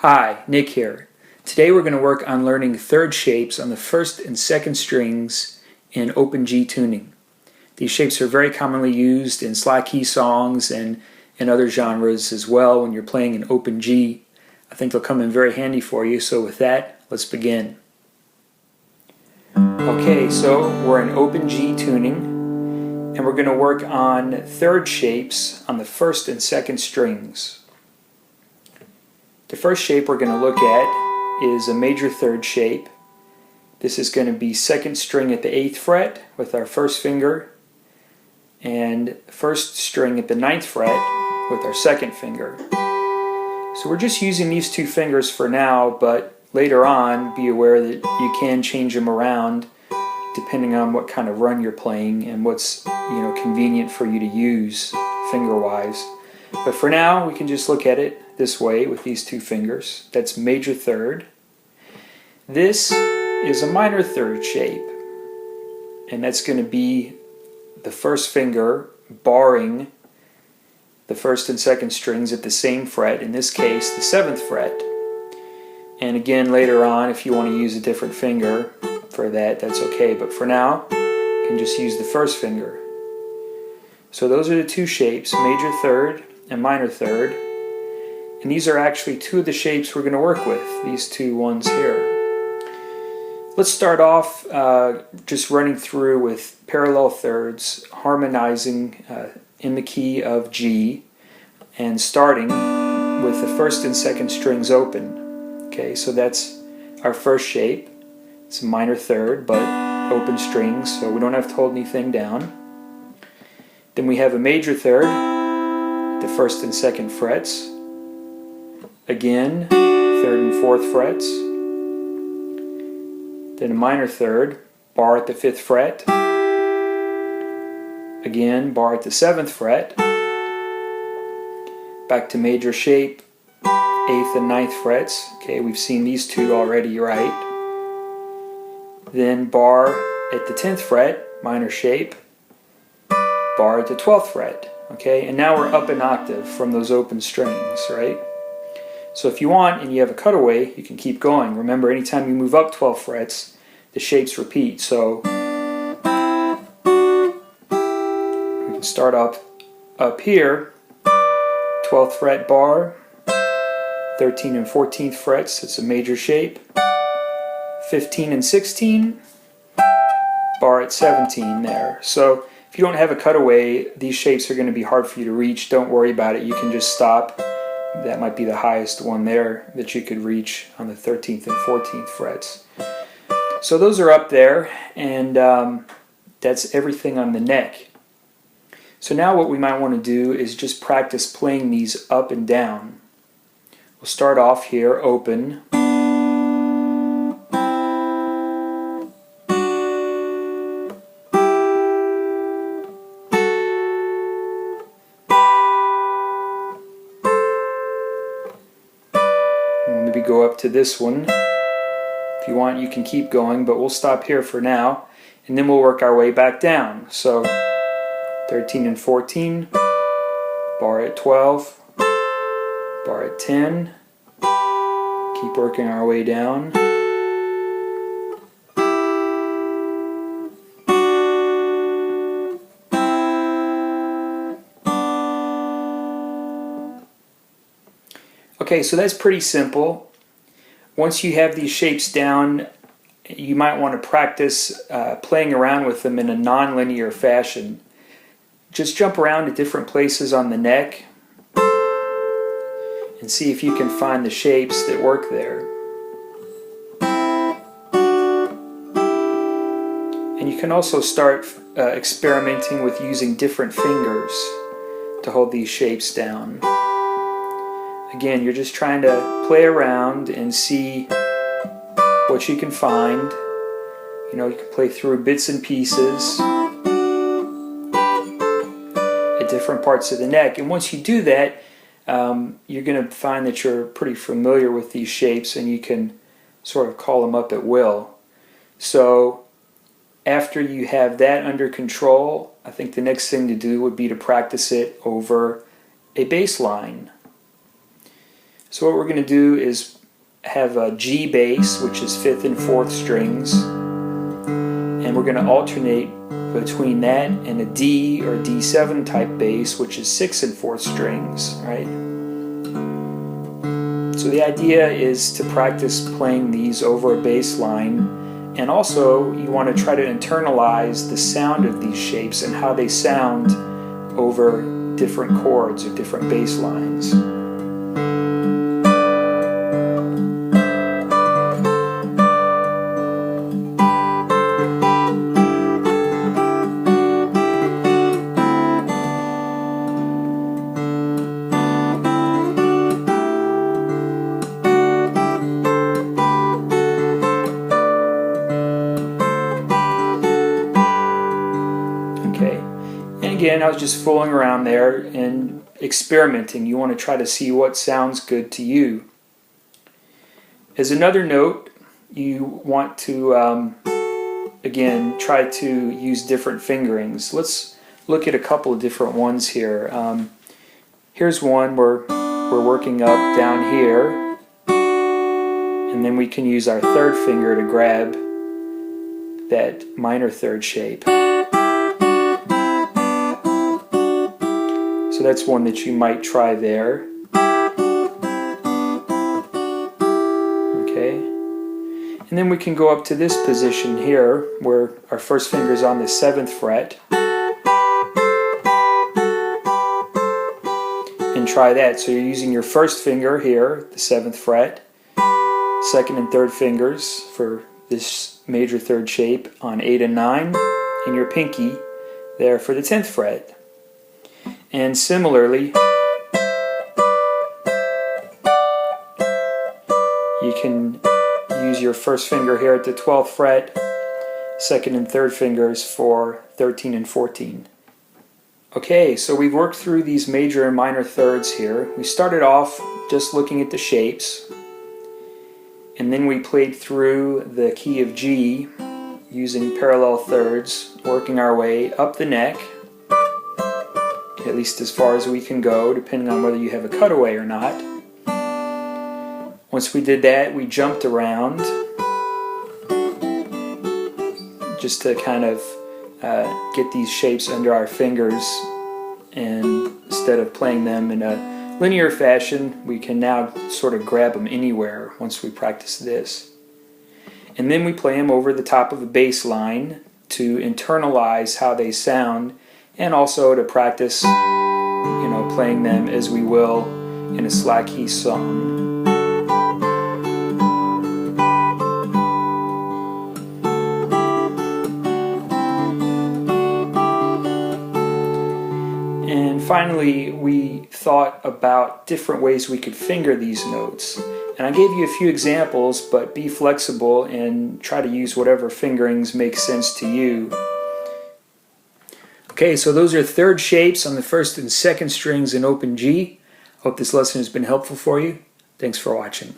Hi, Nick here. Today we're going to work on learning third shapes on the first and second strings in open G tuning. These shapes are very commonly used in slack key songs and in other genres as well when you're playing in open G. I think they'll come in very handy for you, so with that, let's begin. Okay, so we're in open G tuning and we're going to work on third shapes on the first and second strings. The first shape we're going to look at is a major third shape. This is going to be second string at the 8th fret with our first finger, and first string at the 9th fret with our second finger. So we're just using these two fingers for now, but later on be aware that you can change them around depending on what kind of run you're playing and what's convenient for you to use finger-wise. But for now, we can just look at it this way with these two fingers. That's major third. This is a minor third shape, and that's going to be the first finger barring the first and second strings at the same fret, in this case the 7th fret. And again, later on, if you want to use a different finger for that, that's okay, but for now you can just use the first finger. So those are the two shapes, major third and minor third. And these are actually two of the shapes we're going to work with, these two ones here. Let's start off just running through with parallel thirds, harmonizing in the key of G, and starting with the first and second strings open. Okay, so that's our first shape. It's a minor third, but open strings, so we don't have to hold anything down. Then we have a major third, the first and second frets. Again, 3rd and 4th frets. Then a minor third, bar at the 5th fret. Again, bar at the 7th fret. Back to major shape, 8th and 9th frets. Okay, we've seen these two already, right? Then bar at the 10th fret, minor shape. Bar at the 12th fret. Okay, and now we're up an octave from those open strings, right? So if you want and you have a cutaway, you can keep going. Remember, anytime you move up 12 frets, the shapes repeat. So we can start up here, 12th fret bar, 13 and 14th frets, it's a major shape, 15 and 16, bar at 17 there. So if you don't have a cutaway, these shapes are going to be hard for you to reach. Don't worry about it, you can just stop. That might be the highest one there that you could reach on the 13th and 14th frets. So those are up there, and that's everything on the neck. So now what we might want to do is just practice playing these up and down. We'll start off here, open. Maybe go up to this one. If you want, you can keep going, but we'll stop here for now, and then we'll work our way back down. So 13 and 14, bar at 12, bar at 10, keep working our way down. Okay, so that's pretty simple. Once you have these shapes down, you might want to practice playing around with them in a nonlinear fashion. Just jump around to different places on the neck and see if you can find the shapes that work there. And you can also start experimenting with using different fingers to hold these shapes down. Again, you're just trying to play around and see what you can find. You can play through bits and pieces at different parts of the neck. And once you do that, you're going to find that you're pretty familiar with these shapes and you can sort of call them up at will. So after you have that under control, I think the next thing to do would be to practice it over a bass line. So what we're going to do is have a G bass, which is 5th and 4th strings, and we're going to alternate between that and a D or D7 type bass, which is 6th and 4th strings, right? So the idea is to practice playing these over a bass line, and also you want to try to internalize the sound of these shapes and how they sound over different chords or different bass lines. And again, I was just fooling around there and experimenting. You want to try to see what sounds good to you. As another note, you want to, again, try to use different fingerings. Let's look at a couple of different ones here. Here's one where we're working up down here, and then we can use our third finger to grab that minor third shape. So that's one that you might try there. Okay. And then we can go up to this position here where our first finger is on the 7th fret. And try that. So you're using your first finger here, the 7th fret, 2nd and 3rd fingers for this major 3rd shape on 8 and 9, and your pinky there for the 10th fret. And similarly, you can use your first finger here at the 12th fret, 2nd and 3rd fingers for 13 and 14. Okay, so we've worked through these major and minor thirds here. We started off just looking at the shapes, and then we played through the key of G using parallel thirds, working our way up the neck, at least as far as we can go, depending on whether you have a cutaway or not. Once we did that, we jumped around just to kind of get these shapes under our fingers, and instead of playing them in a linear fashion, we can now sort of grab them anywhere once we practice this. And then we play them over the top of a bass line to internalize how they sound, and also to practice, playing them as we will in a slack key song. And finally, we thought about different ways we could finger these notes. And I gave you a few examples, but be flexible and try to use whatever fingerings make sense to you. Okay, so those are third shapes on the 1st and 2nd strings in open G. Hope this lesson has been helpful for you. Thanks for watching.